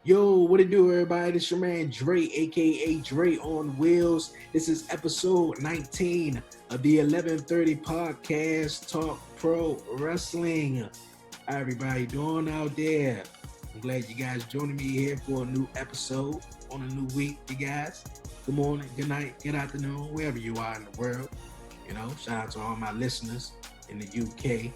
Yo, what it do, everybody? This your man Dre, aka Dre on Wheels. This is episode 19 of the 11:30 podcast, Talk Pro Wrestling. How everybody doing out there? I'm glad you guys joining me here for a new episode on a new week, you guys. Good morning, good night, good afternoon, wherever you are in the world. Shout out to all my listeners in the UK,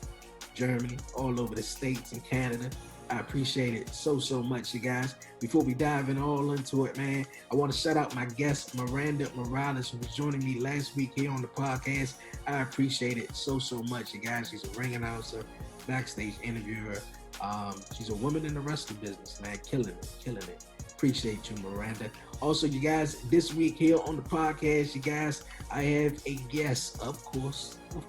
Germany, all over the States and Canada. I appreciate it so much, you guys. Before we dive in all into it, man, I want to shout out my guest, Miranda Morales, who was joining me last week here on the podcast. I appreciate it so much, you guys. She's a ring announcer, backstage interviewer. She's a woman in the wrestling business, man. Killing it. Appreciate you, Miranda. Also, you guys, this week here on the podcast, you guys, I have a guest, of course, you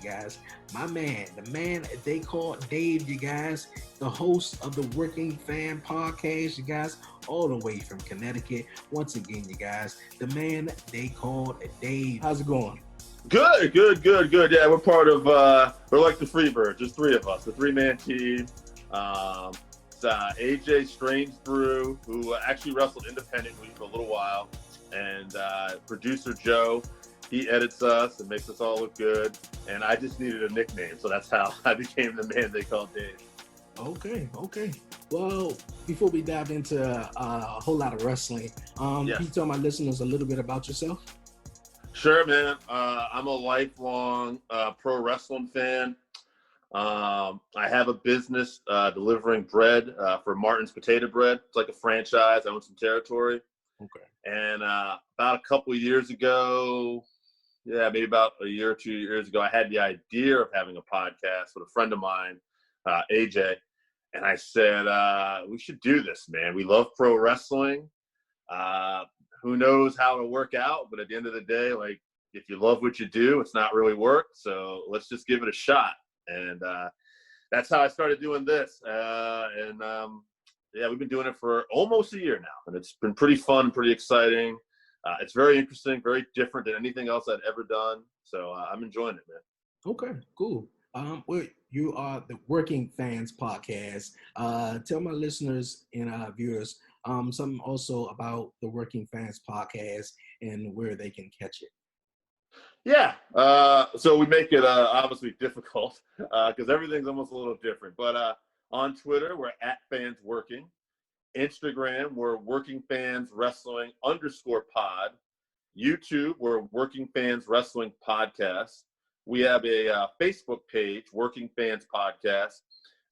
guys. My man, the man they call Dave, you guys, the host of the Working Fan Podcast, you guys, all the way from Connecticut. Once again, you guys, the man they called Dave. How's it going? Good. Yeah, we're part of, we're like the Freebirds, just three of us, the three-man team. It's AJ Strange Brew, who actually wrestled independently for a little while, and producer Joe. He edits us and makes us all look good, and I just needed a nickname, so that's how I became the man they called Dave. Okay. Well, before we dive into a whole lot of wrestling, Can you tell my listeners a little bit about yourself? Sure, man. I'm a lifelong pro wrestling fan. I have a business delivering bread for Martin's Potato Bread. It's like a franchise. I own some territory. Okay. And about a couple of years ago, maybe about a year or 2 years ago, I had the idea of having a podcast with a friend of mine, AJ. And I said, we should do this, man. We love pro wrestling. Who knows how it'll work out? But at the end of the day, like, if you love what you do, it's not really work. So let's just give it a shot. And that's how I started doing this. We've been doing it for almost a year now. And it's been pretty fun, pretty exciting. It's very interesting, very different than anything else I'd ever done. So I'm enjoying it, man. Okay, cool. Well, you are the Working Fans Podcast. Tell my listeners and viewers something also about the Working Fans Podcast and where they can catch it. Yeah, so we make it obviously difficult because everything's almost a little different. But on Twitter, we're @fansworking. Instagram, we're Working Fans Wrestling _pod. YouTube, we're Working Fans Wrestling Podcast. We have a Facebook page, Working Fans Podcast.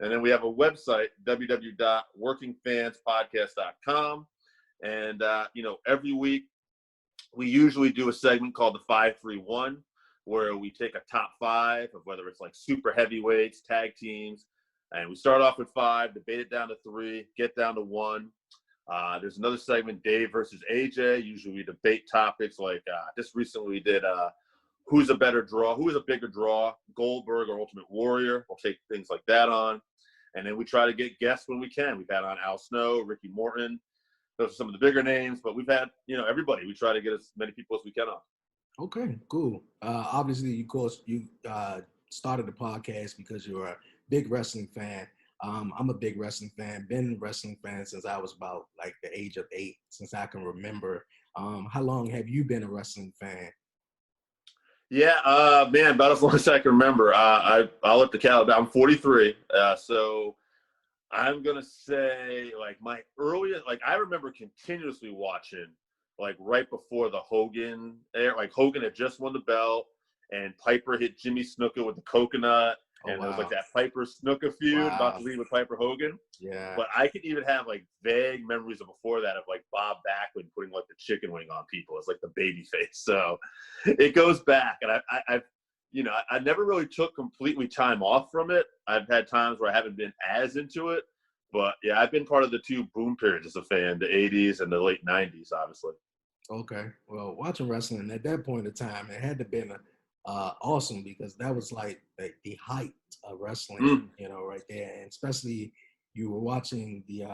And then we have a website, www.workingfanspodcast.com. And, every week we usually do a segment called the 5-3-1, where we take a top five of whether it's like super heavyweights, tag teams. And we start off with 5, debate it down to 3, get down to 1. There's another segment, Dave versus AJ. Usually we debate topics like just recently we did who's a better draw, who is a bigger draw, Goldberg or Ultimate Warrior. We'll take things like that on. And then we try to get guests when we can. We've had on Al Snow, Ricky Morton. Those are some of the bigger names, but we've had, everybody. We try to get as many people as we can on. Okay, cool. Obviously, of course, you started the podcast because you're a big wrestling fan. I'm a big wrestling fan, been a wrestling fan since I was about like the age of 8, since I can remember. How long have you been a wrestling fan? Yeah, man, about as long as I can remember. I'll let the cat down. I'm 43, so I'm going to say like my earliest, like I remember continuously watching like right before the Hogan era, like Hogan had just won the belt and Piper hit Jimmy Snuka with the coconut. And there was like that Piper Snuka feud about to lead with Piper Hogan. Yeah. But I could even have like vague memories of before that of like Bob Backlund putting like the chicken wing on people as like the baby face. So it goes back. And I never really took completely time off from it. I've had times where I haven't been as into it. But yeah, I've been part of the 2 boom periods as a fan, the 80s and the late 90s, obviously. Okay. Well, watching wrestling at that point in time, it had to been awesome because that was like the height of wrestling, right there. And especially you were watching the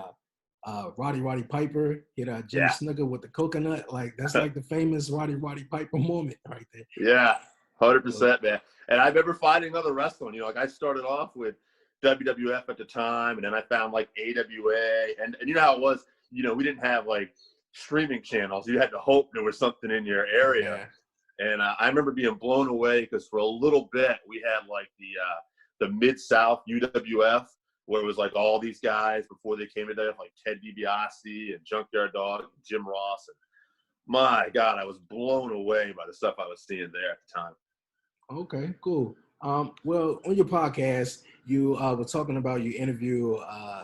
Roddy Piper hit Jimmy Snuka with the coconut. Like that's like the famous Roddy Piper moment right there. Yeah, 100%, man. And I remember fighting other wrestling. Like I started off with WWF at the time, and then I found like AWA, and you know how it was. You know, we didn't have like streaming channels. You had to hope there was something in your area. Yeah. And I remember being blown away because for a little bit we had like the Mid-South UWF, where it was like all these guys before they came to there, like Ted DiBiase and Junkyard Dog and Jim Ross. And my God, I was blown away by the stuff I was seeing there at the time. Okay, cool. Well, on your podcast, you were talking about you interview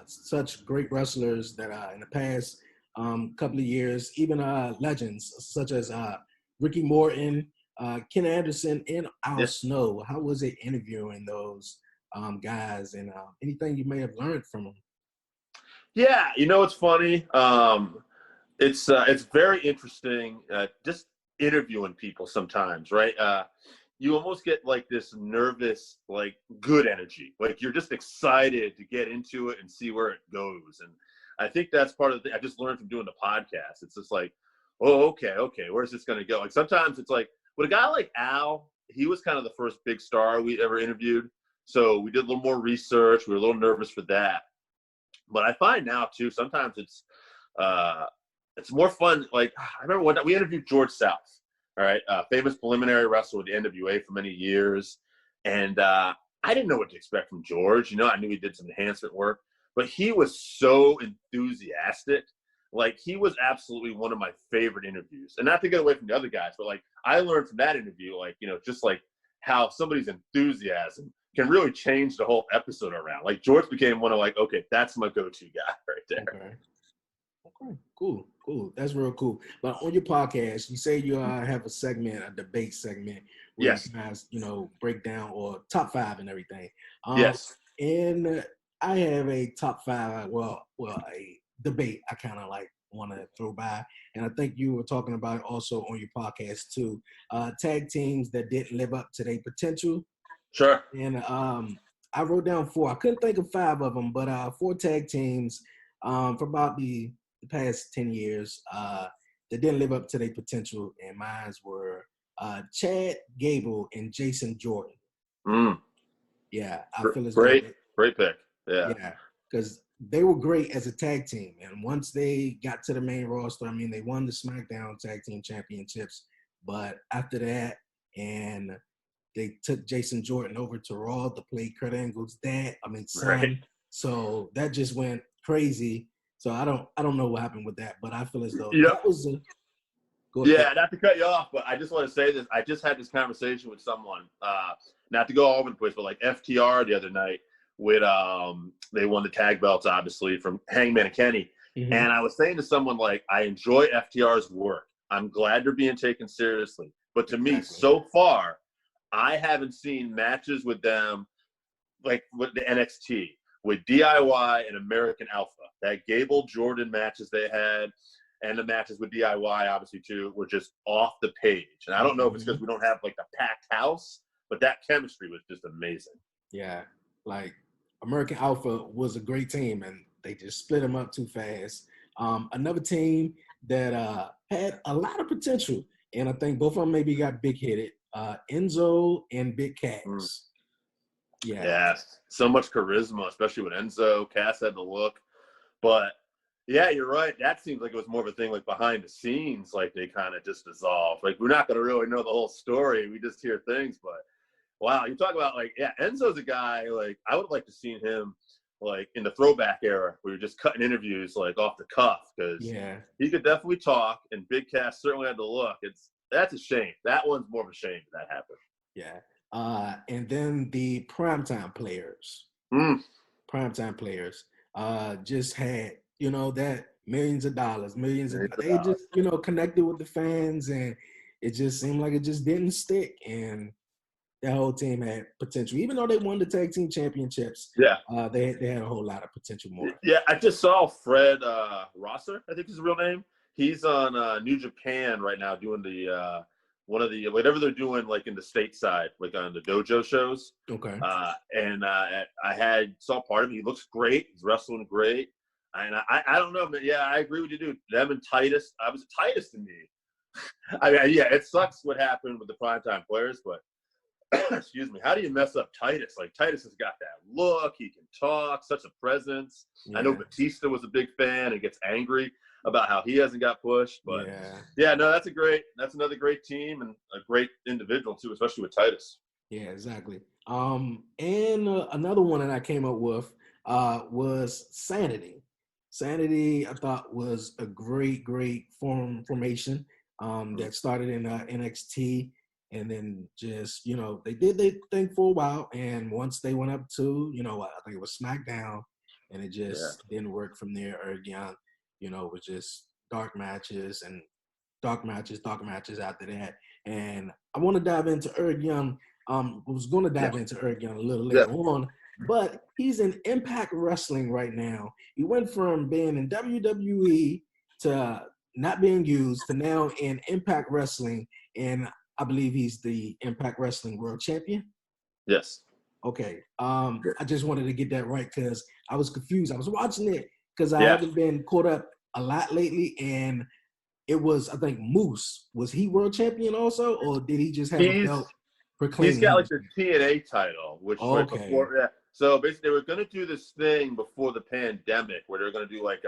such great wrestlers that in the past couple of years, even legends such as Ricky Morton, Ken Anderson, and Al Snow. How was it interviewing those guys, and anything you may have learned from them? Yeah, you know, it's funny. It's very interesting just interviewing people sometimes, right? You almost get like this nervous, like good energy. Like you're just excited to get into it and see where it goes. And I think that's part of the thing I just learned from doing the podcast. It's just like, oh, okay, where's this going to go? Like sometimes it's like, with a guy like Al, he was kind of the first big star we ever interviewed. So we did a little more research. We were a little nervous for that. But I find now too, sometimes it's more fun. Like I remember when we interviewed George South. All right, famous preliminary wrestler with the NWA for many years. And I didn't know what to expect from George. You know, I knew he did some enhancement work, but he was so enthusiastic. Like, he was absolutely one of my favorite interviews. And not to get away from the other guys, but, like, I learned from that interview, like, you know, just, like, how somebody's enthusiasm can really change the whole episode around. Like, George became one of, like, okay, that's my go-to guy right there. Okay, cool. That's real cool. But on your podcast, you say you have a segment, a debate segment, where Yes. you guys, you know, break down or top five and everything. Yes. And I have a top five, well, a debate I kind of like want to throw by. And I think you were talking about it also on your podcast too. Tag teams that didn't live up to their potential. Sure. And I wrote down 4. I couldn't think of 5 of them, but 4 tag teams for about the past 10 years that didn't live up to their potential, and mine were Chad Gable and Jason Jordan. Yeah, I feel as great pick. Yeah, because they were great as a tag team, and once they got to the main roster, I mean, they won the SmackDown Tag Team Championships, but after that, and they took Jason Jordan over to Raw to play Kurt Angle's son. Right. So that just went crazy. So I don't know what happened with that, but I feel as though that was a not to cut you off, but I just want to say this. I just had this conversation with someone, not to go all over the place, but like FTR the other night with they won the tag belts, obviously, from Hangman and Kenny. Mm-hmm. And I was saying to someone, like, I enjoy FTR's work. I'm glad they're being taken seriously. But to me, so far, I haven't seen matches with them like with the NXT, with DIY and American Alpha. That Gable Jordan matches they had, and the matches with DIY, obviously, too, were just off the page. And I don't know if it's because we don't have, like, a packed house, but that chemistry was just amazing. Yeah, like, American Alpha was a great team, and they just split them up too fast. Another team that had a lot of potential, and I think both of them maybe got big-headed, Enzo and Big Cass. Yeah, so much charisma, especially with Enzo. Cass had the look. But, yeah, you're right. That seems like it was more of a thing, like, behind the scenes, like, they kind of just dissolved. Like, we're not going to really know the whole story. We just hear things. But, wow, you talk about, like, yeah, Enzo's a guy, like, I would like to see him, like, in the throwback era where you're just cutting interviews, like, off the cuff. Because he could definitely talk, and Big Cass certainly had the look. That's a shame. That one's more of a shame that happened. Yeah. And then the primetime players. Primetime players. Just had, you know, that millions of dollars. They just, you know, connected with the fans, and it just seemed like it just didn't stick. And that whole team had potential. Even though they won the tag team championships, they had a whole lot of potential more. Yeah, I just saw Fred Rosser, I think is his real name. He's on New Japan right now doing the one of the whatever they're doing, like in the stateside, like on the dojo shows. Okay. And I saw part of it. He looks great. He's wrestling great. And I don't know, but yeah, I agree with you, dude. Them and Titus. I was Titus to me. I mean, yeah, it sucks what happened with the primetime players, but excuse me, how do you mess up Titus? Like, Titus has got that look. He can talk, such a presence. Yeah. I know Batista was a big fan and gets angry about how he hasn't got pushed. But, no, that's another great team and a great individual, too, especially with Titus. Yeah, exactly. And another one that I came up with was Sanity. Sanity, I thought, was a great formation that started in NXT. And then just, they did their thing for a while. And once they went up to, I think it was SmackDown, and it just didn't work from there. Eric Young, was just dark matches after that. And I want to dive into Eric Young. Was going to dive into Eric Young a little later on, but he's in Impact Wrestling right now. He went from being in WWE to not being used to now in Impact Wrestling, and I believe he's the Impact Wrestling World Champion. Yes. Okay. I just wanted to get that right because I was confused. I was watching it because I haven't been caught up a lot lately, and it was, I think, Moose. Was he World Champion also, or did he just have a belt? He's got like the TNA title, which was before. Yeah. So basically, they were going to do this thing before the pandemic, where they were going to do like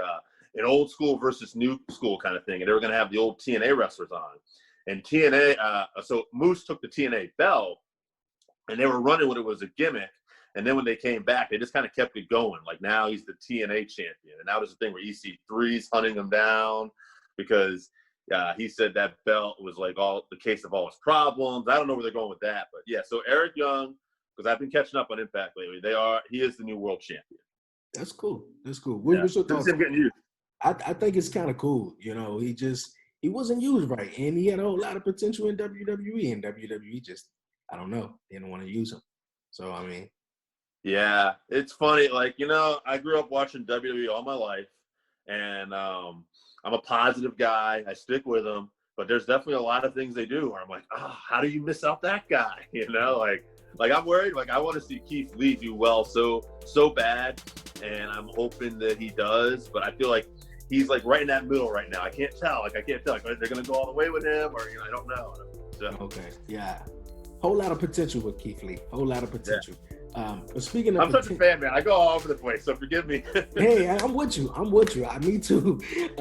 an old school versus new school kind of thing, and they were going to have the old TNA wrestlers on. And TNA, so Moose took the TNA belt, and they were running with it was a gimmick. And then when they came back, they just kind of kept it going. Like, now he's the TNA champion, and now there's a thing where EC3's hunting him down because. He said that belt was like all the case of all his problems. I don't know where they're going with that, but yeah. So Eric Young, because I've been catching up on Impact lately, he is the new world champion. That's cool. What's your thoughts? Getting used. I think it's kind of cool. He wasn't used right, and he had a whole lot of potential in WWE, and WWE just, I don't know, they didn't want to use him. So I mean, yeah, it's funny. Like, I grew up watching WWE all my life, and I'm a positive guy. I stick with them, but there's definitely a lot of things they do where I'm like, how do you miss out that guy? Like I'm worried. Like, I want to see Keith Lee do well so bad, and I'm hoping that he does. But I feel like he's like right in that middle right now. I can't tell. Like, they're gonna go all the way with him, or I don't know. So. Okay, yeah, whole lot of potential with Keith Lee. Whole lot of potential. Yeah. But speaking of, I'm such a fan, man. I go all over the place, so forgive me. Hey, I'm with you. Me too.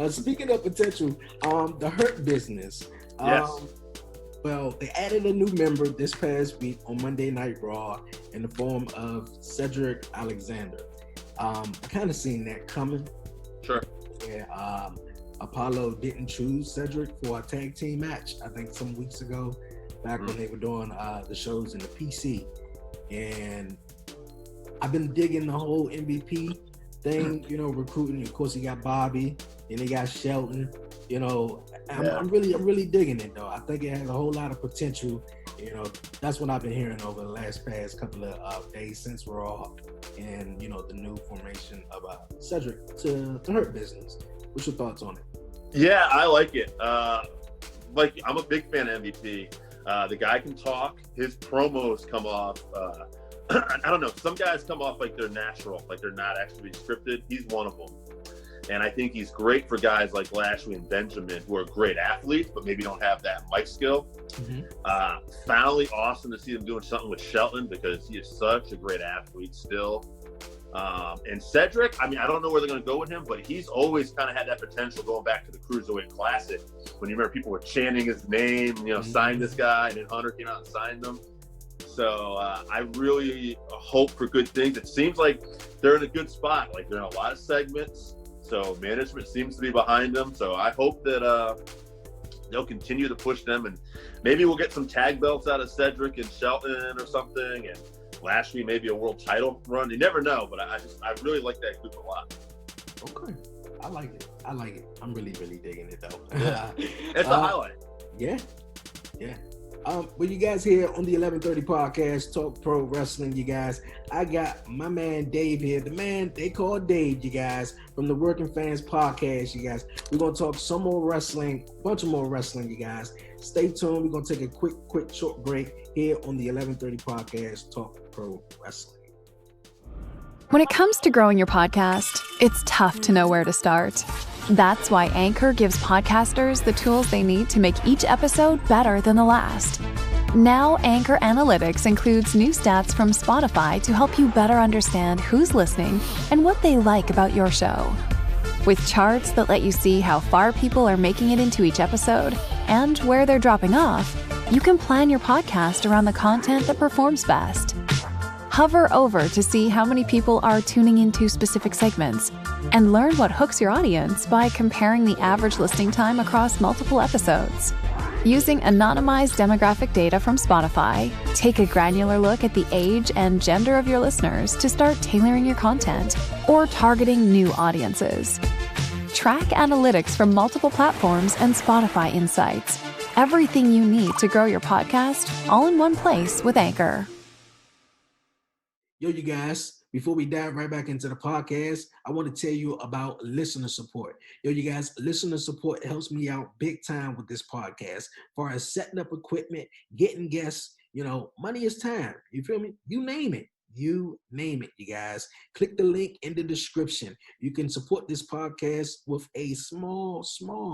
Speaking of potential, the Hurt Business. Yes. Well, they added a new member this past week on Monday Night Raw in the form of Cedric Alexander. I kind of seen that coming. Sure. Yeah. Apollo didn't choose Cedric for a tag team match, I think some weeks ago, back when they were doing the shows in the PC. And I've been digging the whole MVP thing, recruiting. Of course, he got Bobby, and he got Shelton. I'm really digging it though. I think it has a whole lot of potential. That's what I've been hearing over the past couple of days since Raw, and the new formation of Cedric to Hurt Business. What's your thoughts on it? Yeah, I like it. I'm a big fan of MVP. The guy can talk. His promos come off. I don't know. Some guys come off like they're natural, like they're not actually scripted. He's one of them. And I think he's great for guys like Lashley and Benjamin, who are great athletes, but maybe don't have that mic skill. Mm-hmm. Finally, awesome to see them doing something with Shelton because he is such a great athlete still. And Cedric, I don't know where they're going to go with him, but he's always kind of had that potential going back to the Cruiserweight Classic when you remember people were chanting his name, sign this guy, and then Hunter came out and signed him. So I really hope for good things. It seems like they're in a good spot. Like, they're in a lot of segments, so management seems to be behind them. So I hope that they'll continue to push them, and maybe we'll get some tag belts out of Cedric and Shelton or something, and Lashley maybe a world title run. You never know, but I really like that group a lot. Okay, I like it. I'm really digging it though. Yeah. It's a highlight. Yeah. Well, you guys here on the 1130 podcast, Talk Pro Wrestling, you guys. I got my man Dave here, the man they call Dave, you guys, from the Working Fans podcast, you guys. We're going to talk some more wrestling, a bunch of more wrestling, you guys. Stay tuned. We're going to take a quick, short break here on the 1130 podcast, Talk Pro Wrestling. When it comes to growing your podcast, it's tough to know where to start. That's why Anchor gives podcasters the tools they need to make each episode better than the last. Now, Anchor Analytics includes new stats from Spotify to help you better understand who's listening and what they like about your show. With charts that let you see how far people are making it into each episode and where they're dropping off, you can plan your podcast around the content that performs best. Hover over to see how many people are tuning into specific segments and learn what hooks your audience by comparing the average listening time across multiple episodes. Using anonymized demographic data from Spotify, take a granular look at the age and gender of your listeners to start tailoring your content or targeting new audiences. Track analytics from multiple platforms and Spotify insights. Everything you need to grow your podcast, all in one place with Anchor. Yo, you guys, before we dive right back into the podcast, I want to tell you about listener support. Yo, you guys, listener support helps me out big time with this podcast. As far as setting up equipment, getting guests, money is time. You feel me? You name it. You name it, you guys. Click the link in the description. You can support this podcast with a small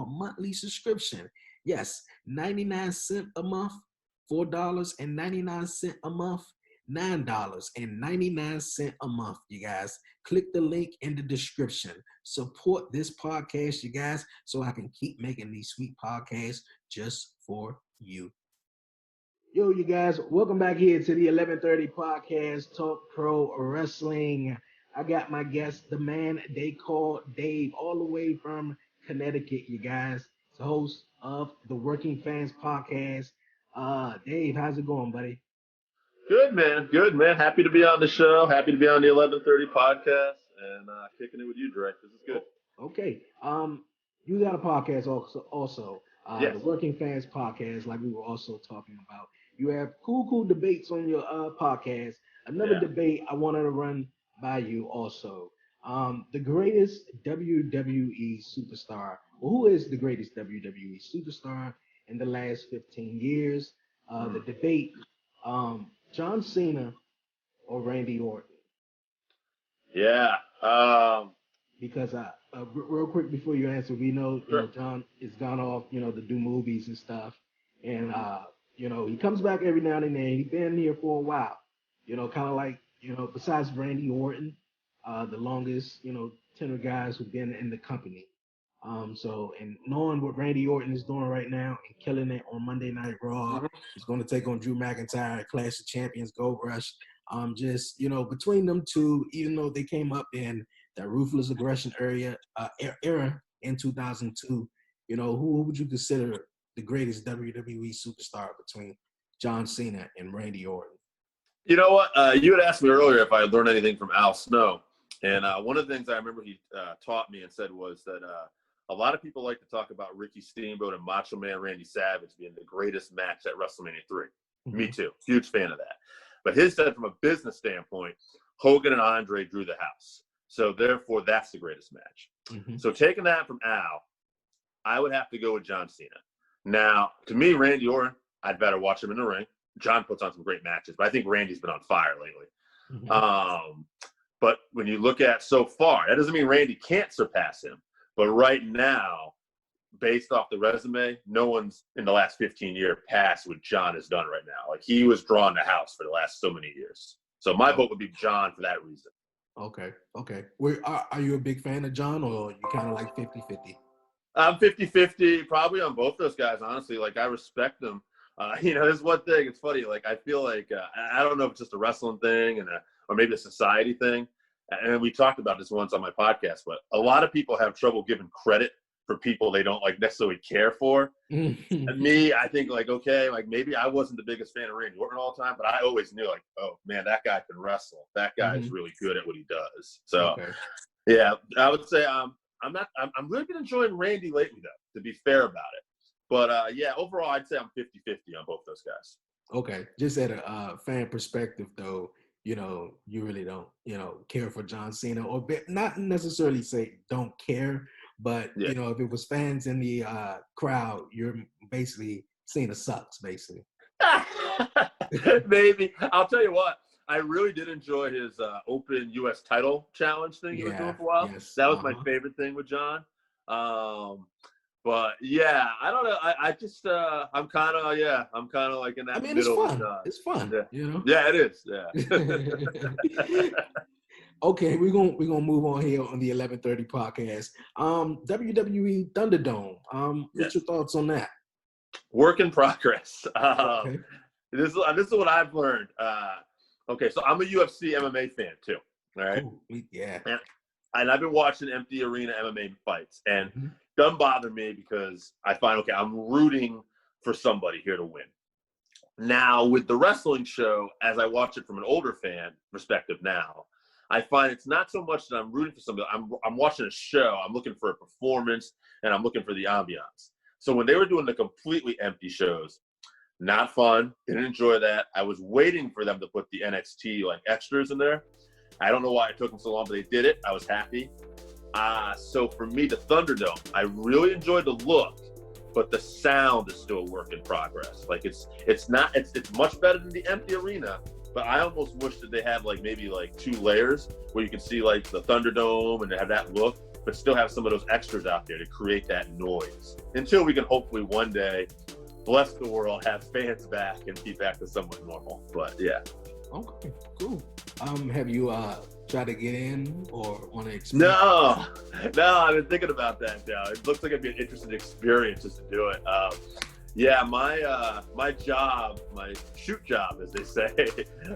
monthly subscription. Yes, 99 cents a month, $4.99 a month, $9.99 a month, you guys. Click the link in the description. Support this podcast, you guys, so I can keep making these sweet podcasts just for you. Yo, you guys, welcome back here to the 1130 podcast, Talk Pro Wrestling. I got my guest, the man they call Dave, all the way from Connecticut, you guys. He's the host of the Working Fans Podcast. Dave, how's it going, buddy? Good, man. Good, man. Happy to be on the show. Happy to be on the 1130 podcast and kicking it with you, Dre. This is good. Okay. You got a podcast also. Yes. The Working Fans Podcast, like we were also talking about. You have cool debates on your podcast. Another debate I wanted to run by you also. The greatest WWE superstar. Well, who is the greatest WWE superstar in the last 15 years? The debate, John Cena or Randy Orton? Yeah. Because real quick before you answer, we know, John has gone off, to do movies and stuff. And, he comes back every now and then. He's been here for a while, kind of like, besides Randy Orton, the longest, tenor guys who've been in the company. And knowing what Randy Orton is doing right now and killing it on Monday Night Raw, he's going to take on Drew McIntyre, Clash of Champions, Gold Rush. Between them two, even though they came up in that ruthless aggression era in 2002, who would you consider the greatest WWE superstar between John Cena and Randy Orton? You know what? You had asked me earlier if I had learned anything from Al Snow. And one of the things I remember he taught me and said was that a lot of people like to talk about Ricky Steamboat and Macho Man Randy Savage being the greatest match at WrestleMania 3. Mm-hmm. Me too. Huge fan of that. But his said from a business standpoint, Hogan and Andre drew the house. So therefore, that's the greatest match. Mm-hmm. So taking that from Al, I would have to go with John Cena. Now, to me, Randy Orton, I'd better watch him in the ring. John puts on some great matches, but I think Randy's been on fire lately. Mm-hmm. But when you look at so far, that doesn't mean Randy can't surpass him. But right now, based off the resume, no one's in the last 15 years passed what John has done right now. Like, he was drawing the house for the last so many years. So my vote would be John for that reason. Okay. Are you a big fan of John, or you kind of like 50-50? I'm 50-50, probably on both those guys, honestly. Like, I respect them. There's one thing. It's funny. Like, I feel like I don't know if it's just a wrestling thing or maybe a society thing. And we talked about this once on my podcast, but a lot of people have trouble giving credit for people they don't like necessarily care for. And me, I think okay, maybe I wasn't the biggest fan of Randy Orton all the time, but I always knew oh man, that guy can wrestle. That guy is really good at what he does. So yeah, I would say I'm really been enjoying Randy lately though, to be fair about it. But overall I'd say I'm 50-50 on both those guys. Okay. Just at a fan perspective though, you really don't, care for John Cena, or not necessarily say don't care, but if it was fans in the crowd, you're basically Cena sucks, basically. Maybe. I'll tell you what, I really did enjoy his open U.S. title challenge thing he was doing for a while. Yes. That was my favorite thing with John. But yeah, I don't know. I just I'm kind of like in that middle. It's fun. It's fun. Yeah. You know. Yeah, it is. Yeah. Okay, we're gonna move on here on the 11:30 podcast. WWE Thunderdome. What's your thoughts on that? Work in progress. Okay. This is what I've learned. Okay, so I'm a UFC MMA fan too. All right. Ooh, yeah. And I've been watching empty arena MMA fights, and doesn't bother me because I find, okay, I'm rooting for somebody here to win. Now, with the wrestling show, as I watch it from an older fan perspective now, I find it's not so much that I'm rooting for somebody. I'm watching a show. I'm looking for a performance, and I'm looking for the ambiance. So when they were doing the completely empty shows, not fun. Didn't enjoy that. I was waiting for them to put the NXT like extras in there. I don't know why it took them so long, but they did it. I was happy. So for me, the Thunderdome, I really enjoyed the look, but the sound is still a work in progress. Like it's much better than the empty arena, but I almost wish that they had like maybe like 2 layers where you can see like the Thunderdome and have that look, but still have some of those extras out there to create that noise until we can hopefully one day, bless the world, have fans back and be back to somewhat normal. But yeah. Okay, cool. Have you tried to get in or want to experience? No, I've been thinking about that now. It looks like it'd be an interesting experience just to do it. Yeah, my job, my shoot job, as they say,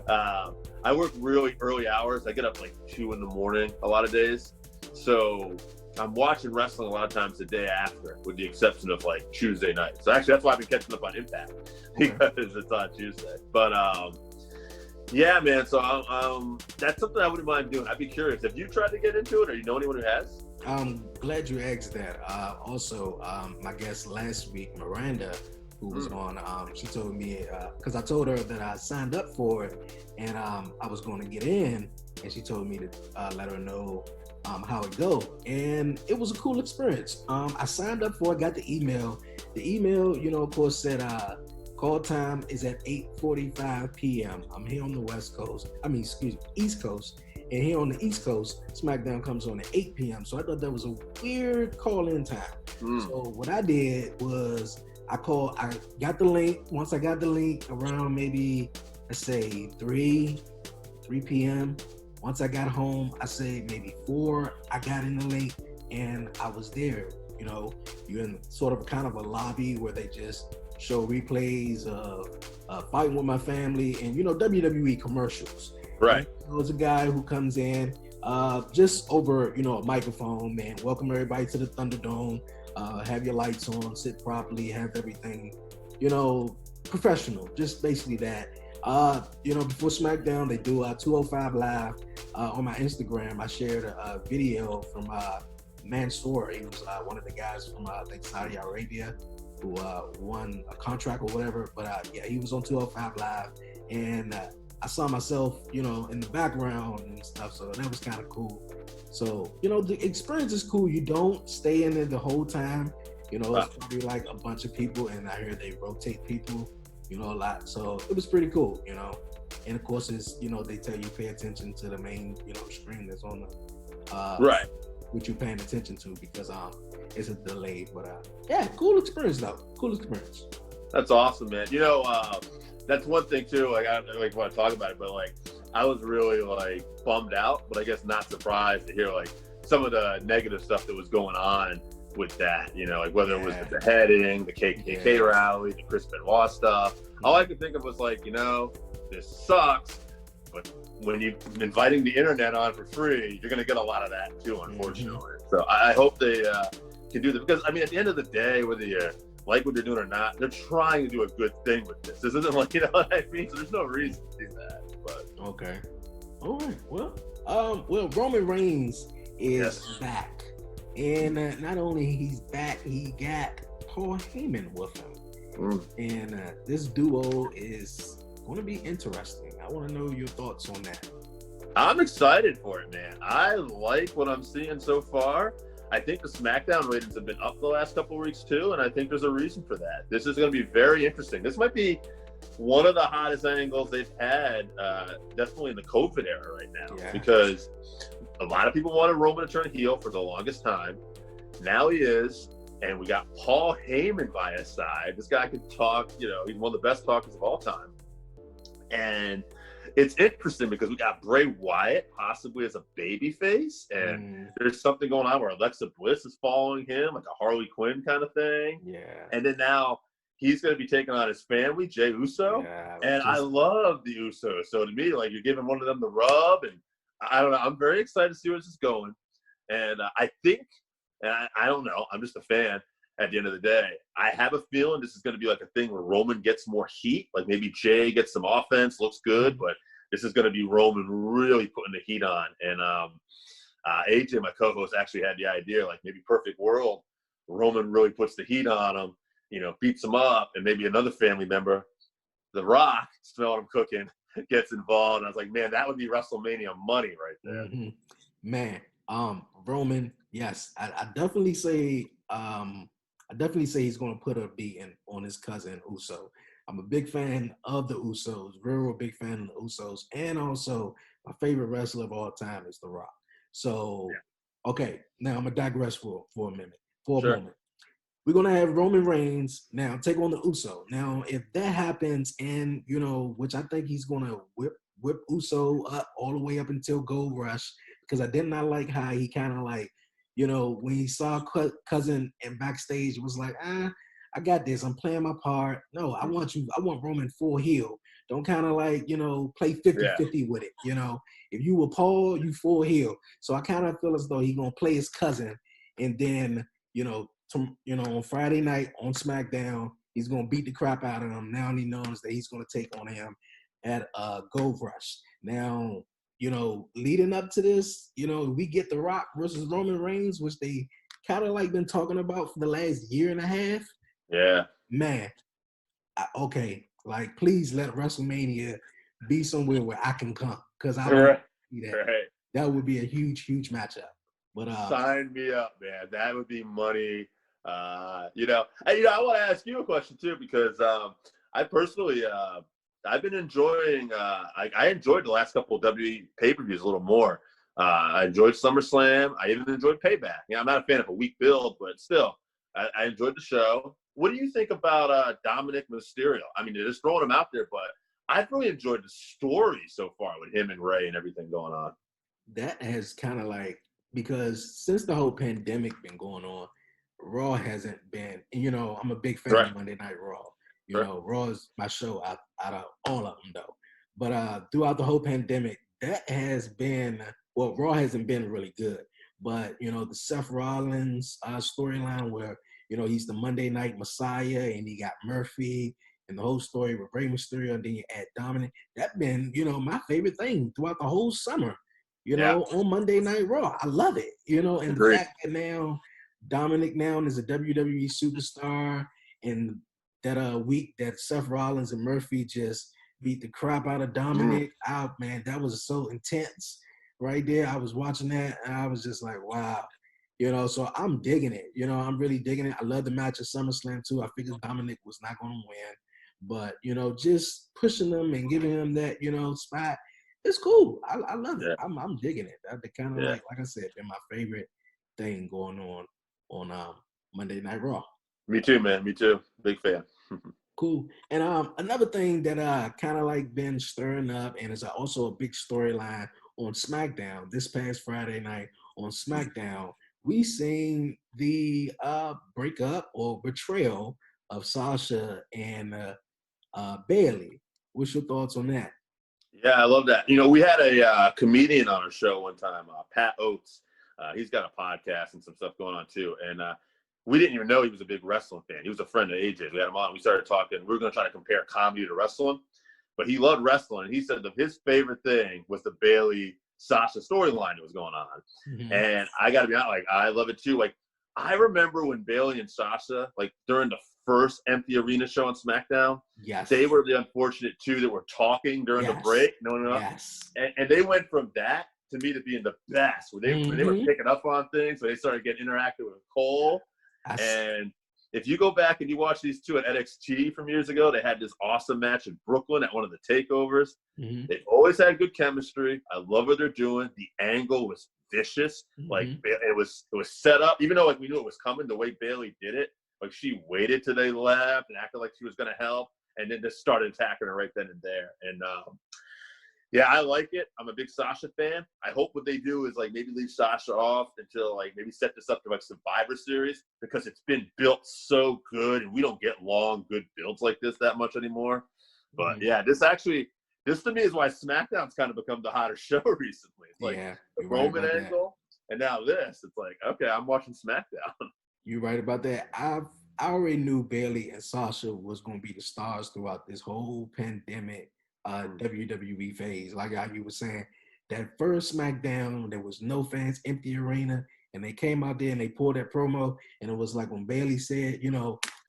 I work really early hours. I get up like 2 in the morning a lot of days. So I'm watching wrestling a lot of times the day after, with the exception of like Tuesday night. So actually, that's why I've been catching up on Impact, because it's on Tuesday. But yeah, man. So that's something I wouldn't mind doing. I'd be curious. Have you tried to get into it, or you know anyone who has? I'm glad you asked that. Also, my guest last week, Miranda, who was on, she told me, because I told her that I signed up for it and I was going to get in, and she told me to let her know how it go. And it was a cool experience. I signed up for it, got the email. The email, of course, said call time is at 8:45 p.m. I'm here on the East Coast. And here on the East Coast, SmackDown comes on at 8 p.m. So I thought that was a weird call-in time. So what I did was I got the link. Once I got the link around maybe, let's say 3 p.m. Once I got home, I say maybe 4, I got in the link and I was there. You're in sort of kind of a lobby where they just show replays of fighting with my family and, WWE commercials. Right. There's a guy who comes in just over, a microphone, man. Welcome everybody to the Thunderdome. Have your lights on, sit properly, have everything, professional. Just basically that. Before SmackDown, they do 205 Live on my Instagram. I shared a video from Mansoor. He was one of the guys from I think Saudi Arabia who won a contract or whatever. But yeah, he was on 205 Live, and I saw myself, in the background and stuff. So that was kind of cool. So, the experience is cool. You don't stay in there the whole time. It's probably like a bunch of people, and I hear they rotate people, a lot. So it was pretty cool, And of course, it's, they tell you pay attention to the main, screen that's on the, right, which you're paying attention to, because it's a delay. But yeah, cool experience though. Cool experience. That's awesome, man. That's one thing too. Like, I don't want to talk about it, but like, I was really like bummed out, but I guess not surprised to hear like some of the negative stuff that was going on with that. Like whether it was the beheading, the KKK rally, the Chris Benoit stuff. All I could think of was like, this sucks, but when you're inviting the internet on for free, you're going to get a lot of that too, unfortunately. So I hope they can do that, because I mean, at the end of the day, whether you like what they're doing or not, they're trying to do a good thing with this. This isn't like, what I mean? So there's no reason to do that. But okay. All right. Well, Roman Reigns is back. And not only he's back, he got Paul Heyman with him. And this duo is going to be interesting. I want to know your thoughts on that. I'm excited for it, man. I like what I'm seeing so far. I think the SmackDown ratings have been up the last couple of weeks too, and I think there's a reason for that. This is going to be very interesting. This might be one of the hottest angles they've had, definitely in the COVID era right now, because a lot of people wanted Roman to turn heel for the longest time. Now he is. And we got Paul Heyman by his side. This guy could talk, he's one of the best talkers of all time. And it's interesting because we got Bray Wyatt possibly as a babyface, and there's something going on where Alexa Bliss is following him, like a Harley Quinn kind of thing. Yeah. And then now he's going to be taking on his family, Jey Uso. Yeah, and I love the Usos. So to me, like, you're giving one of them the rub, and I don't know. I'm very excited to see where this is going. And I think, and I don't know, I'm just a fan at the end of the day. I have a feeling this is going to be like a thing where Roman gets more heat. Like maybe Jay gets some offense, looks good, but this is going to be Roman really putting the heat on. And AJ, my co-host, actually had the idea, like maybe perfect world, Roman really puts the heat on him, beats him up, and maybe another family member, The Rock, smelling him cooking, gets involved. And I was like, man, that would be WrestleMania money right there. Mm-hmm. Man, Roman, yes, I definitely say he's going to put a beating on his cousin Uso. I'm a big fan of the Usos, real big fan of the Usos, and also my favorite wrestler of all time is The Rock. So, okay, now I'm gonna digress for a minute, a moment. We're gonna have Roman Reigns now take on the Uso. Now, if that happens, and which I think he's gonna whip Uso up all the way up until Gold Rush, because I did not like how he kind of like, when he saw cousin and backstage, it was like, I got this. I'm playing my part. No, I want Roman full heel. Don't kind of like, play 50-50 with it. If you were Paul, you full heel. So I kind of feel as though he's going to play his cousin. And then, on Friday night on SmackDown, he's going to beat the crap out of him. Now he knows that he's going to take on him at Gold Rush. Now, leading up to this, we get The Rock versus Roman Reigns, which they kind of like been talking about for the last year and a half. Yeah. Man, okay, like please let WrestleMania be somewhere where I can come, because I want to see that. Right. That would be a huge, huge matchup. But sign me up, man. That would be money. I want to ask you a question too, because I personally I've been enjoying. I enjoyed the last couple of WWE pay-per-views a little more. I enjoyed SummerSlam. I even enjoyed Payback. I'm not a fan of a weak build, but still, I enjoyed the show. What do you think about Dominic Mysterio? I mean, they're just throwing him out there, but I've really enjoyed the story so far with him and Ray and everything going on. That has kind of like, because since the whole pandemic been going on, Raw hasn't been, I'm a big fan of Monday Night Raw. Raw is my show out of all of them, though. But throughout the whole pandemic, that has been, Raw hasn't been really good. But, the Seth Rollins storyline where, he's the Monday Night Messiah, and he got Murphy, and the whole story with Rey Mysterio, and then you add Dominic. That's been, my favorite thing throughout the whole summer, on Monday Night Raw. I love it, and the fact that now Dominic now is a WWE superstar, and that week that Seth Rollins and Murphy just beat the crap out of Dominic out, man, that was so intense right there. I was watching that, and I was just like, wow. So I'm digging it. I'm really digging it. I love the match at SummerSlam, too. I figured Dominic was not going to win. But, just pushing them and giving him that, spot, it's cool. I love it. I'm digging it. That kind of like I said, been my favorite thing going on Monday Night Raw. Me too, man. Me too. Big fan. Cool. And another thing that kind of like been stirring up, and is also a big storyline on SmackDown this past Friday night on SmackDown, we seen the breakup or betrayal of Sasha and Bayley. What's your thoughts on that? Yeah, I love that. We had a comedian on our show one time, Pat Oates. He's got a podcast and some stuff going on too. And we didn't even know he was a big wrestling fan. He was a friend of AJ's. We had him on. We started talking. We were going to try to compare comedy to wrestling. But he loved wrestling. And he said that his favorite thing was the Bayley Sasha storyline that was going on. Mm-hmm. And I got to be honest, like, I love it too. Like, I remember when Bayley and Sasha, like, during the first empty arena show on SmackDown, they were the unfortunate two that were talking during the break. And they went from that to me to being the best, where they were picking up on things, so they started getting interactive with Cole. And if you go back and you watch these two at NXT from years ago, they had this awesome match in Brooklyn at one of the takeovers. They've always had good chemistry. I love what they're doing. The angle was vicious. Like Mhm. it was set up, even though like we knew it was coming. The way Bayley did it, like she waited till they left and acted like she was going to help, and then just started attacking her right then and there. And yeah, I like it. I'm a big Sasha fan. I hope what they do is like maybe leave Sasha off until like maybe set this up to like Survivor Series, because it's been built so good and we don't get long, good builds like this that much anymore. But yeah, this to me is why SmackDown's kind of become the hotter show recently. It's like Yeah, the you're right Roman about angle, and now this. It's like, okay, I'm watching SmackDown. You're right about that. I already knew Bayley and Sasha was going to be the stars throughout this whole pandemic WWE phase. Like how you were saying, that first SmackDown, there was no fans, empty arena, and they came out there and they pulled that promo, and it was like when Bayley said,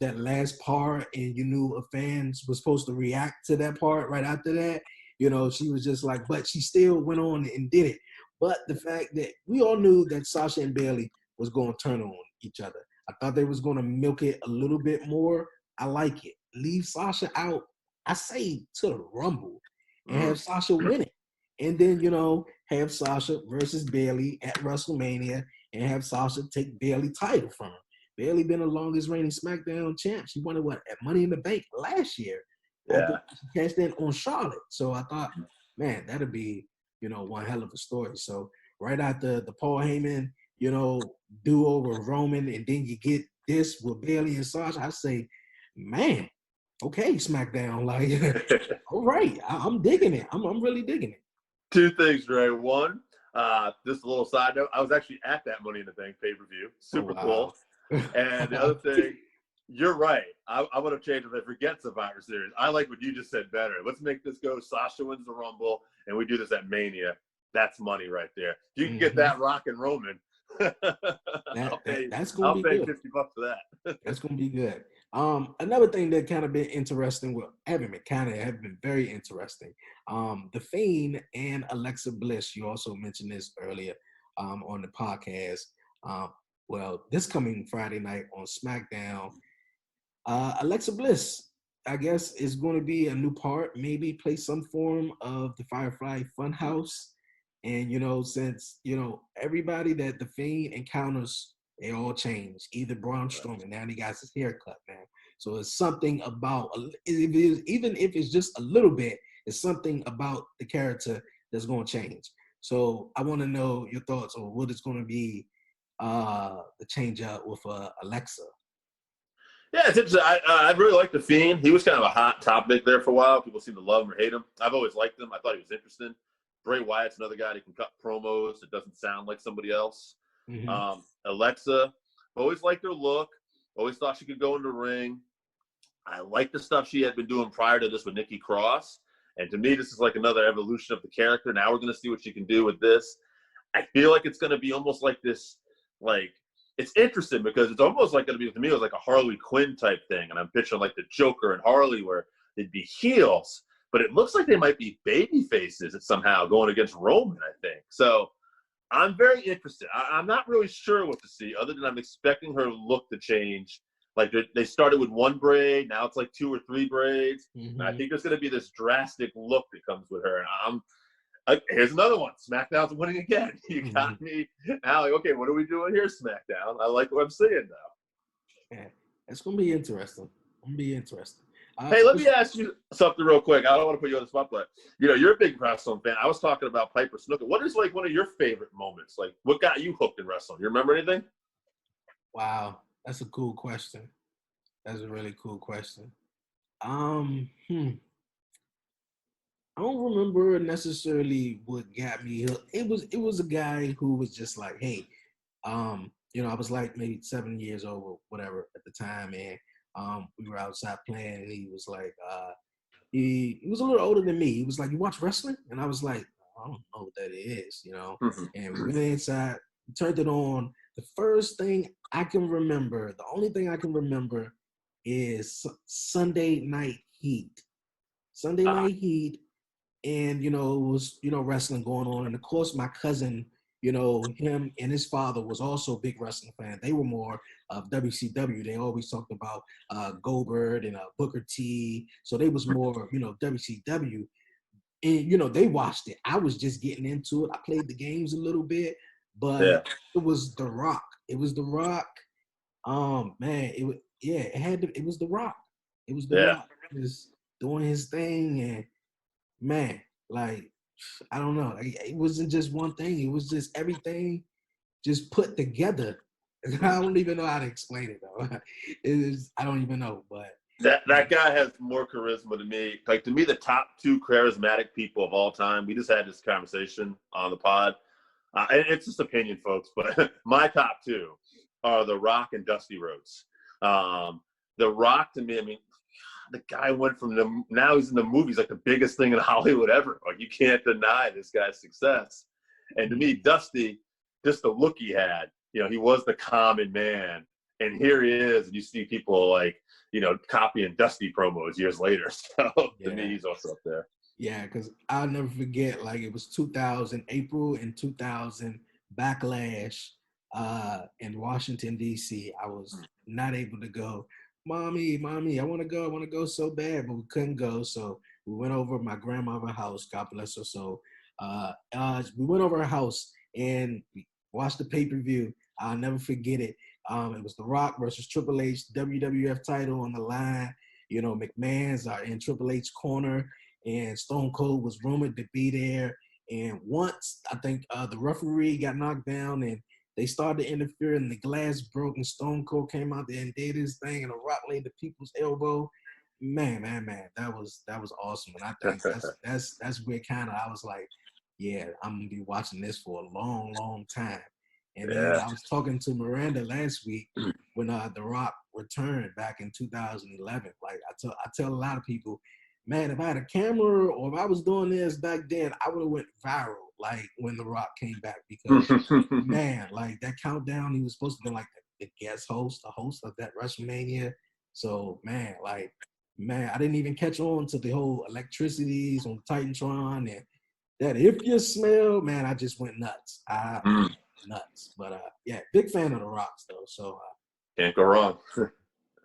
that last part, and you knew a fans was supposed to react to that part right after that. She was just like, but she still went on and did it. But the fact that we all knew that Sasha and Bayley was going to turn on each other. I thought they was going to milk it a little bit more. I like it. Leave Sasha out, I say, to the Rumble and have Sasha win it. And then, have Sasha versus Bayley at WrestleMania and have Sasha take Bayley title from her. Bayley been the longest reigning SmackDown champ. She won it, at Money in the Bank last year. Yeah. She cashed in on Charlotte. So I thought, man, that'd be, one hell of a story. So right after the Paul Heyman, do over Roman, and then you get this with Bayley and Sasha, I say, man, okay, SmackDown, like, all right, I'm digging it. I'm really digging it. Two things, Dre. One, just a little side note, I was actually at that Money in the Bank pay-per-view. Super cool. And the other thing, you're right. I want to change if I forget Survivor Series. I like what you just said better. Let's make this go. Sasha wins the Rumble, and we do this at Mania. That's money right there. If you can get that Rock and Roman, that's gonna be good. $50 for that. That's gonna be good. Another thing that kind of been interesting, have been very interesting. The Fiend and Alexa Bliss. You also mentioned this earlier on the podcast. Well, this coming Friday night on SmackDown, Alexa Bliss, I guess, is going to be a new part. Maybe play some form of the Firefly Funhouse. And, since, everybody that the Fiend encounters, they all change. Either Braun Strowman, now he got his haircut, man. So it's something about, even if it's just a little bit, it's something about the character that's going to change. So I want to know your thoughts on what it's going to be, the change up with Alexa. Yeah, it's interesting. I really like The Fiend. He was kind of a hot topic there for a while. People seem to love him or hate him. I've always liked him. I thought he was interesting. Bray Wyatt's another guy that can cut promos. It doesn't sound like somebody else. Mm-hmm. Alexa, always liked her look. Always thought she could go in the ring. I like the stuff she had been doing prior to this with Nikki Cross. And to me, this is like another evolution of the character. Now we're going to see what she can do with this. I feel like it's going to be almost like this, like, it's interesting because it's almost like going to be, to me, it was like a Harley Quinn type thing. And I'm picturing like the Joker and Harley where they'd be heels. But it looks like they might be baby faces somehow going against Roman, I think. So I'm very interested. I'm not really sure what to see other than I'm expecting her look to change. Like they started with one braid. Now it's like 2 or 3 braids. Mm-hmm. And I think there's going to be this drastic look that comes with her. And here's another one. SmackDown's winning again. You got me now. Like, okay, what are we doing here, SmackDown? I like what I'm seeing now. Yeah, it's going to be interesting. Hey, let me ask you something real quick. I don't want to put you on the spot, but you're a big wrestling fan. I was talking about Piper Snuka. What is like one of your favorite moments? Like, what got you hooked in wrestling? You remember anything? Wow, that's a cool question. That's a really cool question. I don't remember necessarily what got me hooked. It was a guy who was just like, hey, I was like maybe 7 years old or whatever at the time, and we were outside playing, and he was like, he was a little older than me. He was like, you watch wrestling? And I was like, I don't know what that is, Mm-hmm. And we went inside, turned it on. The first thing I can remember, the only thing I can remember is Sunday Night Heat. Sunday Night Heat, and, it was, wrestling going on. And, of course, my cousin, him and his father was also a big wrestling fan. They were more of WCW. They always talked about Goldberg and Booker T. So they was more, WCW. And, they watched it. I was just getting into it. I played the games a little bit. but it was The Rock. It was The Rock. Man, it was The Rock. It was The Rock just doing his thing, and man, like, I don't know. It wasn't just one thing. It was just everything just put together. I don't even know how to explain it though. I don't even know, but that guy has more charisma to me. Like, to me, the top two charismatic people of all time. We just had this conversation on the pod. And it's just opinion, folks, but my top two are The Rock and Dusty Rhodes. The Rock, to me, I mean, the guy went from now he's in the movies, like the biggest thing in Hollywood ever. Like, you can't deny this guy's success. And to me, Dusty, just the look he had, you know, he was the common man. And here he is, and you see people like, you know, copying Dusty promos years later. So to me, he's also up there. Yeah, because I'll never forget, like, it was 2000, April in 2000, Backlash in Washington, D.C. I was not able to go. Mommy, I want to go so bad, but we couldn't go. So we went over my grandmother's house, God bless her. So we went over her house and we watched the pay-per-view. I'll never forget it. It was The Rock versus Triple H, WWF title on the line. You know, McMahon's in Triple H's corner, and Stone Cold was rumored to be there. And once, I think the referee got knocked down, and they started to interfere, and the glass broke, and Stone Cold came out there and did his thing, and The Rock laid the people's elbow. Man, that was awesome. And I think that's where kind of I was like, yeah, I'm gonna be watching this for a long, long time. And then I was talking to Miranda last week when The Rock returned back in 2011. Like, I tell a lot of people, man, if I had a camera or if I was doing this back then, I would have went viral, like, when The Rock came back, because man, like, that countdown, he was supposed to be like the guest host, the host of that WrestleMania. So man, I didn't even catch on to the whole electricities on Titantron, and that if you smell, man, I just went nuts. Nuts. But yeah, big fan of The Rocks though. So can't go wrong.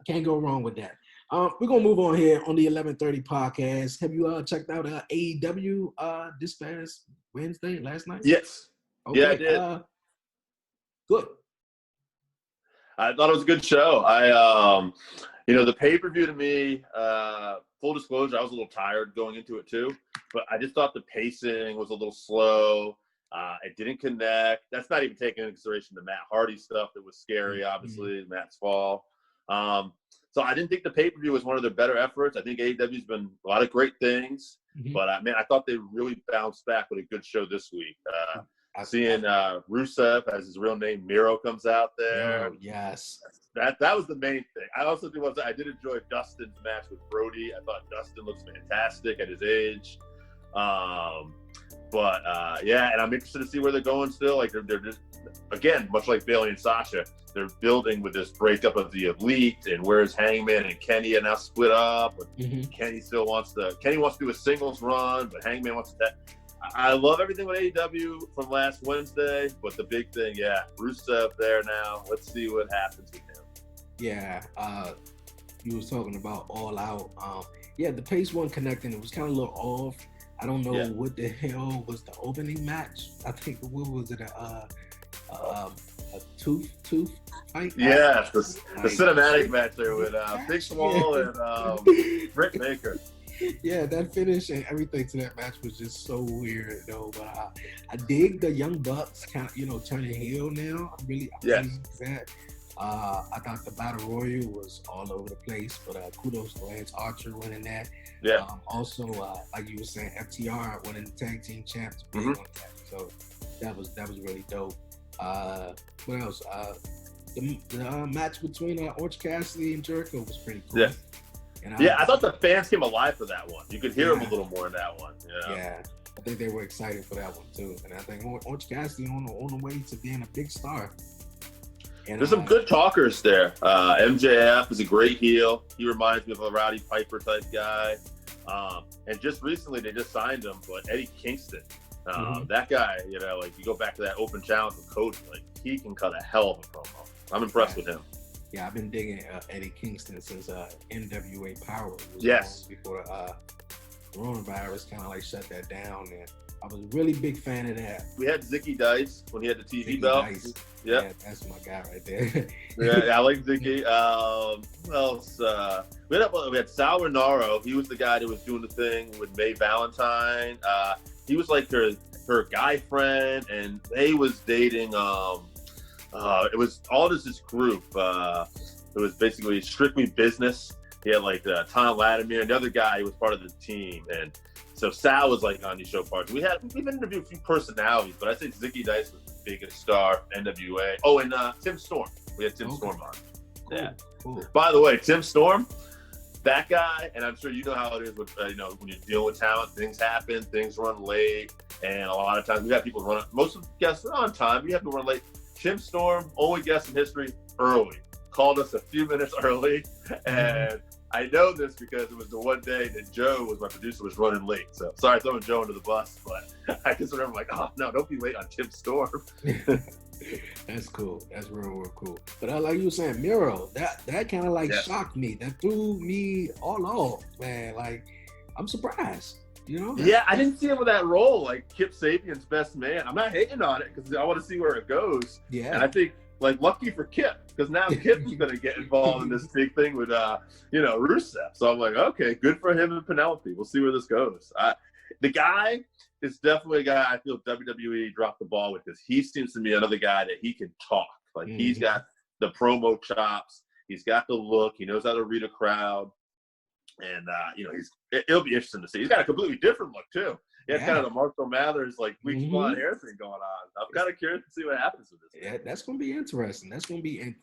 Can't go wrong with that. We're gonna move on here on the 11:30 podcast. Have you checked out AEW this past Wednesday, last night? Yes. Okay. Yeah, I did. Good. I thought it was a good show. The pay-per-view to me, full disclosure, I was a little tired going into it too, but I just thought the pacing was a little slow. It didn't connect. That's not even taking into consideration the Matt Hardy stuff that was scary, obviously, Matt's fall. So I didn't think the pay-per-view was one of their better efforts. I think AEW's been a lot of great things, but I thought they really bounced back with a good show this week. Seeing Rusev, as his real name, Miro, comes out there. Yes. That was the main thing. I also I did enjoy Dustin's match with Brody. I thought Dustin looks fantastic at his age. And I'm interested to see where they're going still. Like, they're just, again, much like Bayley and Sasha, they're building with this breakup of the Elite, and where's Hangman and Kenny are now split up. Kenny wants to do a singles run, but Hangman wants to. I love everything with AEW from last Wednesday, but the big thing, Rusev there now. Let's see what happens with him. Yeah, you was talking about All Out. The pace wasn't connecting. It was kind of a little off. I don't know what the hell was the opening match. I think, what was it? A tooth fight? Yeah, the cinematic match there with Big Swole and Britt Baker. Yeah, that finish and everything to that match was just so weird, though. But I dig the Young Bucks kind of, turning heel now. I'm really that. I thought the Battle Royal was all over the place, but kudos to Lance Archer winning that. Yeah. Also, like you were saying, FTR winning the tag team champs. So that was really dope. What else? The match between Orange Cassidy and Jericho was pretty cool. Yeah. I thought the fans came alive for that one. You could hear them a little more in that one. Yeah, I think they were excited for that one too. And I think Orange Cassidy on the way to being a big star. And there's some good talkers there. MJF is a great heel. He reminds me of a Rowdy Piper type guy. And just recently they just signed him, but Eddie Kingston, that guy, you go back to that open challenge with Cody, he can cut a hell of a promo. I'm impressed with him. Yeah, I've been digging Eddie Kingston since NWA Power was before coronavirus kind of shut that down. And I was a really big fan of that. We had Zicky Dice when he had the TV Zicky belt. Dice. Yep. Yeah, that's my guy right there. Yeah, I like Zicky. Who else? We had Sal Renaro. He was the guy that was doing the thing with Mae Valentine. He was like her guy friend, and they was dating. It was all this group. It was basically strictly business. He had like Tom Latimer, and the other guy was part of the team, and so Sal was like on these show parts. We've interviewed a few personalities, but I think Zicky Dice was the biggest star for NWA. Oh, and Tim Storm. We had Tim Storm on. Cool. Yeah. Cool. By the way, Tim Storm, that guy, and I'm sure you know how it is with when you're dealing with talent, things happen, things run late, and a lot of times we have people run. Most of the guests are on time. We have to run late. Tim Storm, only guest in history, early. Called us a few minutes early, and I know this because it was the one day that Joe, was my producer, was running late. So sorry throwing Joe under the bus, but I just remember like, oh no, don't be late on Tim Storm. That's cool. That's real cool. But like you were saying, Miro, that kind of like shocked me. That threw me all off, man. Like, I'm surprised. Yeah, I didn't see him with that role, like Kip Sabian's best man. I'm not hating on it because I want to see where it goes. Yeah. And I think, like, lucky for Kip, because now Kip is going to get involved in this big thing with, Rusev. So I'm like, okay, good for him and Penelope. We'll see where this goes. The guy is definitely a guy I feel WWE dropped the ball with, because he seems to be another guy that he can talk. Like, he's got the promo chops. He's got the look. He knows how to read a crowd. And, it'll be interesting to see. He's got a completely different look, too. He has kind of the Marshall Mathers, like, bleach blonde hair thing going on. I'm kind of curious to see what happens with this. Yeah, that's going to be interesting.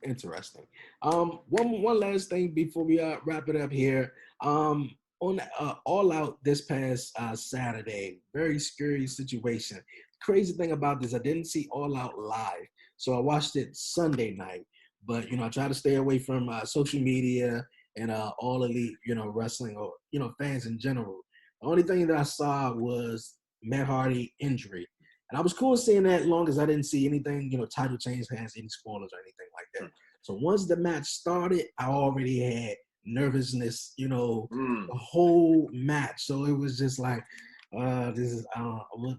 Interesting. One last thing before we wrap it up here. On All Out this past Saturday, very scary situation. Crazy thing about this, I didn't see All Out live. So I watched it Sunday night. But, I try to stay away from social media and All Elite, wrestling, or, fans in general. The only thing that I saw was Matt Hardy injury. And I was cool seeing that, as long as I didn't see anything, title change hands, any spoilers or anything like that. So once the match started, I already had nervousness, the whole match. So it was just like, this is,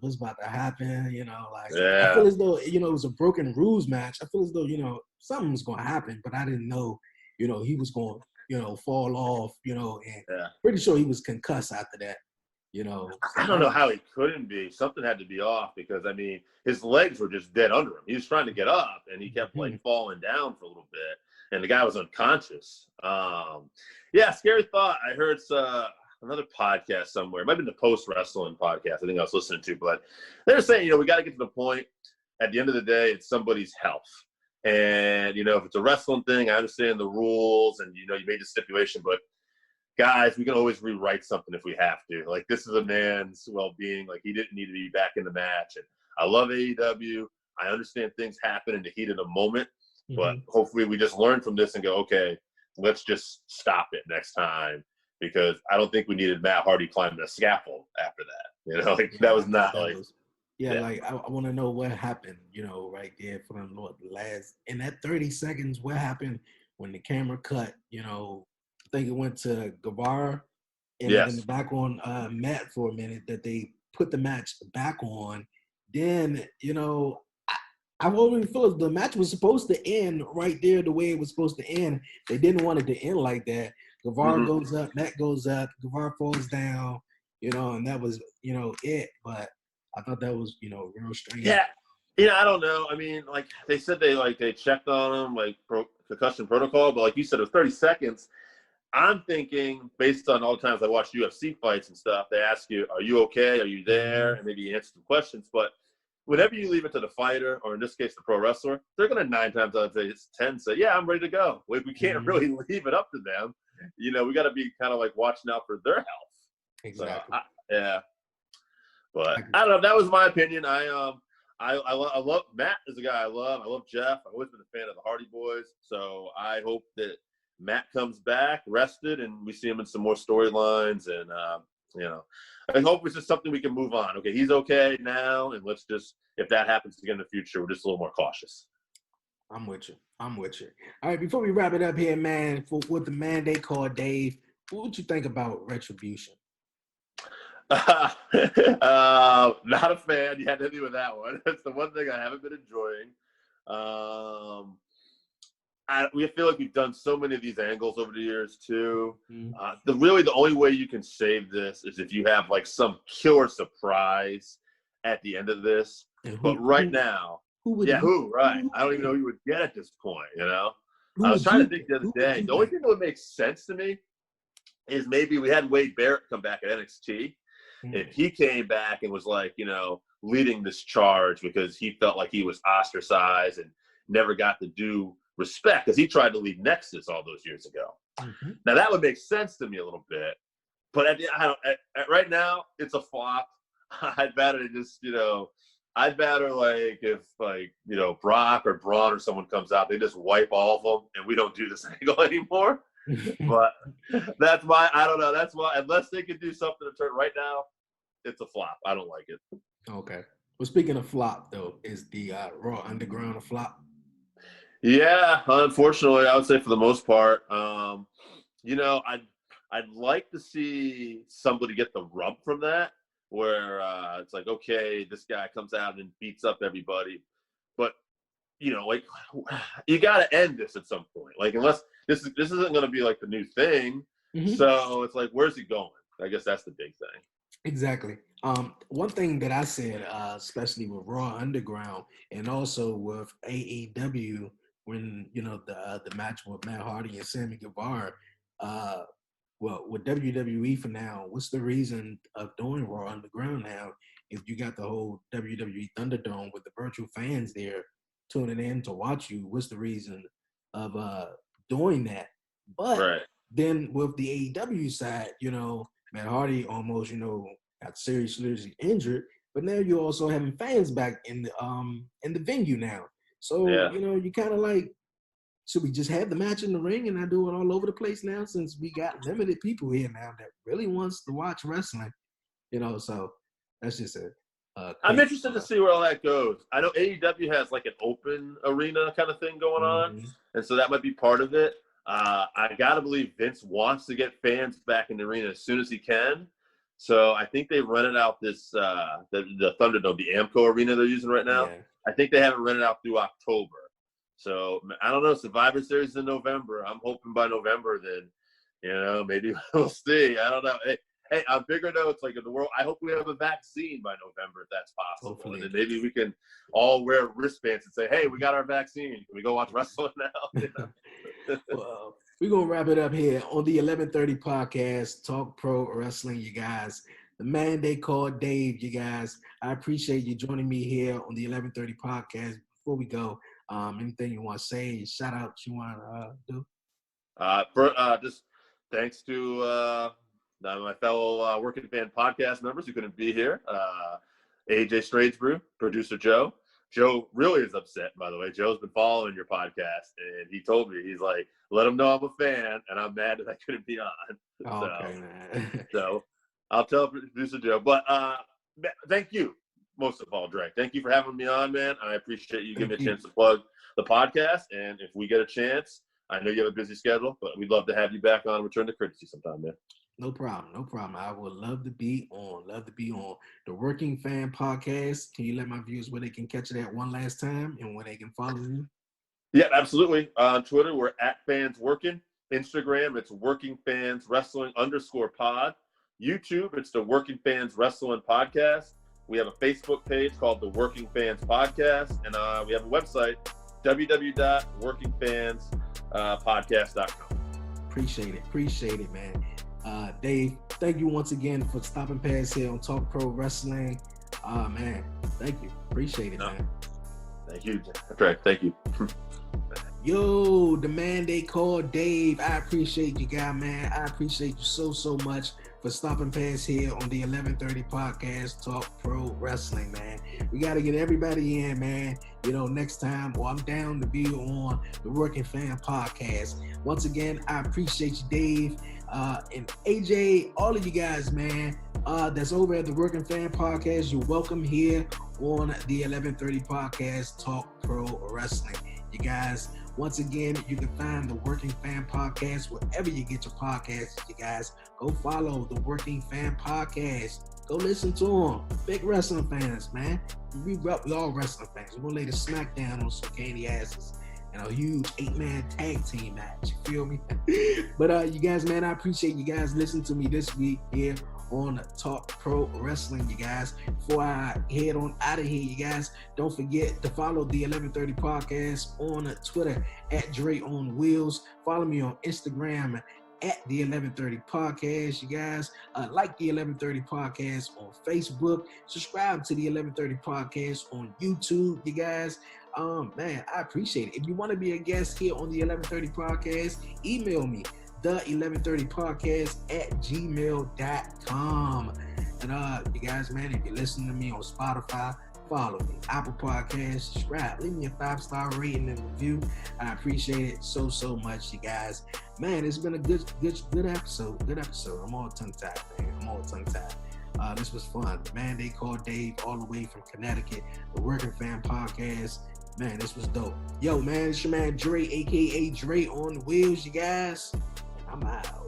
what's about to happen, I feel as though, it was a broken rules match. I feel as though, something was going to happen, but I didn't know, he was going to, fall off, and pretty sure he was concussed after that, I don't know how he couldn't be. Something had to be off, because, I mean, his legs were just dead under him. He was trying to get up, and he kept, like, falling down for a little bit, and the guy was unconscious. Scary thought. I heard another podcast somewhere. It might have been the post-wrestling podcast I think I was listening to, but they're saying, we got to get to the point, at the end of the day, it's somebody's health. And, if it's a wrestling thing, I understand the rules and, you made the stipulation, but guys, we can always rewrite something if we have to. Like, this is a man's well-being. Like, he didn't need to be back in the match. And I love AEW. I understand things happen in the heat of the moment, but hopefully we just learn from this and go, okay, let's just stop it next time, because I don't think we needed Matt Hardy climbing a scaffold after that. That was not like – like I want to know what happened, right there for them last in that 30 seconds. What happened when the camera cut? I think it went to Guevara and then back on Matt for a minute. That they put the match back on. Then I already feel like the match was supposed to end right there the way it was supposed to end. They didn't want it to end like that. Guevara goes up, Matt goes up, Guevara falls down, and that was it. But I thought that was, real strange. Yeah. I don't know. I mean, like, they said they checked on him, like, concussion protocol, but like you said, it was 30 seconds. I'm thinking, based on all the times I watched UFC fights and stuff, they ask you, are you okay? Are you there? And maybe you answer some questions. But whenever you leave it to the fighter, or in this case, the pro wrestler, they're going to 9 times out of 10 say, yeah, I'm ready to go. We can't really leave it up to them. We got to be kind of like watching out for their health. Exactly. So, But I don't know. That was my opinion. I love Matt is a guy I love. I love Jeff. I've always been a fan of the Hardy Boys. So I hope that Matt comes back rested and we see him in some more storylines. And I hope it's just something we can move on. Okay, he's okay now, and let's just, if that happens again in the future, we're just a little more cautious. I'm with you. All right, before we wrap it up here, man, for what the man they call Dave, what would you think about Retribution? Not a fan. You had to hit me with that one. That's the one thing I haven't been enjoying. We feel like we've done so many of these angles over the years too. The only way you can save this is if you have like some killer surprise at the end of this. But right now, who? Right? I don't even know who you would get at this point. You know, I was trying to think the other day. The only thing that would make sense to me is maybe we had Wade Barrett come back at NXT. If he came back and was like, you know, leading this charge because he felt like he was ostracized and never got to do respect because he tried to lead Nexus all those years ago. Now that would make sense to me a little bit, but right now it's a flop. I'd rather just, you know, like if like, you know, Brock or Braun or someone comes out, they just wipe all of them and we don't do this angle anymore. But that's why I don't know. That's why unless they can do something to turn right now, it's a flop. I don't like it. Okay. Well, speaking of flop though, is the Raw Underground a flop? Yeah, unfortunately, I would say for the most part. You know, I'd like to see somebody get the rub from that, where it's like, okay, this guy comes out and beats up everybody, but you know, like you got to end this at some point. Like unless this isn't going to be like the new thing, so it's like, where's he going? I guess that's the big thing. Exactly. One thing that I said, especially with Raw Underground and also with AEW, when you know the match with Matt Hardy and Sammy Guevara, well, with WWE for now, what's the reason of doing Raw Underground now? If you got the whole WWE Thunderdome with the virtual fans there tuning in to watch you, what's the reason of doing that? But then with the AEW side, you know, Matt Hardy almost, you know, got seriously injured, but now you're also having fans back in the venue now. So, you know, you kind of like, should we just have the match in the ring and not do it all over the place now since we got limited people here now that really wants to watch wrestling, you know? So that's just I'm interested to see where all that goes. I know AEW has like an open arena kind of thing going on, and so that might be part of it. I got to believe Vince wants to get fans back in the arena as soon as he can. So I think they rented out this the Thunderdome, the Amco arena they're using right now. I think they have it rented out through October. So I don't know. Survivor Series in November. I'm hoping by November then, you know, maybe we'll see. I don't know. Hey, on bigger notes, like in the world, I hope we have a vaccine by November if that's possible. Hopefully. And then maybe we can all wear wristbands and say, hey, we got our vaccine. Can we go watch wrestling now? You know? Well, we're going to wrap it up here on the 1130 podcast, Talk Pro Wrestling, you guys. The man they call Dave, you guys. I appreciate you joining me here on the 1130 podcast. Before we go, anything you want to say, shout out you want to do? Just thanks to my fellow Working Fan podcast members who couldn't be here. AJ Stradesbrew, producer Joe. Joe really is upset, by the way. Joe's been following your podcast, and he told me, he's like, let him know I'm a fan, and I'm mad that I couldn't be on. Okay, man. So I'll tell producer Joe. But thank you, most of all, Dre. Thank you for having me on, man. I appreciate you giving me a chance to plug the podcast, and if we get a chance, I know you have a busy schedule, but we'd love to have you back on Return to Courtesy sometime, man. No problem. I would love to be on. The Working Fan Podcast. Can you let my viewers where they can catch it at one last time and where they can follow you? Yeah, absolutely. On Twitter, we're @FansWorking. Instagram, it's Working Fans Wrestling _pod. YouTube, it's the Working Fans Wrestling Podcast. We have a Facebook page called the Working Fans Podcast, and we have a website, www.workingfanspodcast.com. Appreciate it, man. Dave, thank you once again for stopping past here on Talk Pro Wrestling. Man, thank you. Appreciate it, man. Thank you. That's right. Thank you. Yo, the man they call Dave. I appreciate you, guy, man. I appreciate you so much for stopping past here on the 1130 podcast, Talk Pro Wrestling, man. We got to get everybody in, man. You know, next time, I'm down to be on the Working Fan Podcast. Once again, I appreciate you, Dave. And AJ, all of you guys, man, that's over at the Working Fan Podcast. You're welcome here on the 1130 podcast, Talk Pro Wrestling. You guys, once again, you can find the Working Fan Podcast wherever you get your podcasts. You guys, go follow the Working Fan Podcast. Go listen to them. Big wrestling fans, man. We all wrestling fans. We're going to lay the smackdown on some candy asses in a huge 8-man tag team match. You feel me? But you guys, man, I appreciate you guys listening to me this week here on Talk Pro Wrestling, you guys. Before I head on out of here, you guys, don't forget to follow the 1130 Podcast on Twitter at Dreonwheels. Follow me on Instagram at the 1130 Podcast, you guys. Like the 1130 Podcast on Facebook. Subscribe to the 1130 Podcast on YouTube, you guys. Man, I appreciate it. If you want to be a guest here on the 1130 Podcast, email me, the 1130podcast at gmail.com. And you guys, man, if you're listening to me on Spotify, follow me. Apple Podcasts, subscribe. Leave me a 5-star rating and review. I appreciate it so much, you guys. Man, it's been a good episode. Good episode. I'm all tongue-tied, man. This was fun. Man, they called Dave all the way from Connecticut, the Working Fan Podcast. Man, this was dope. Yo, man, it's your man Dre, a.k.a. Dre on Wheels, you guys. I'm out.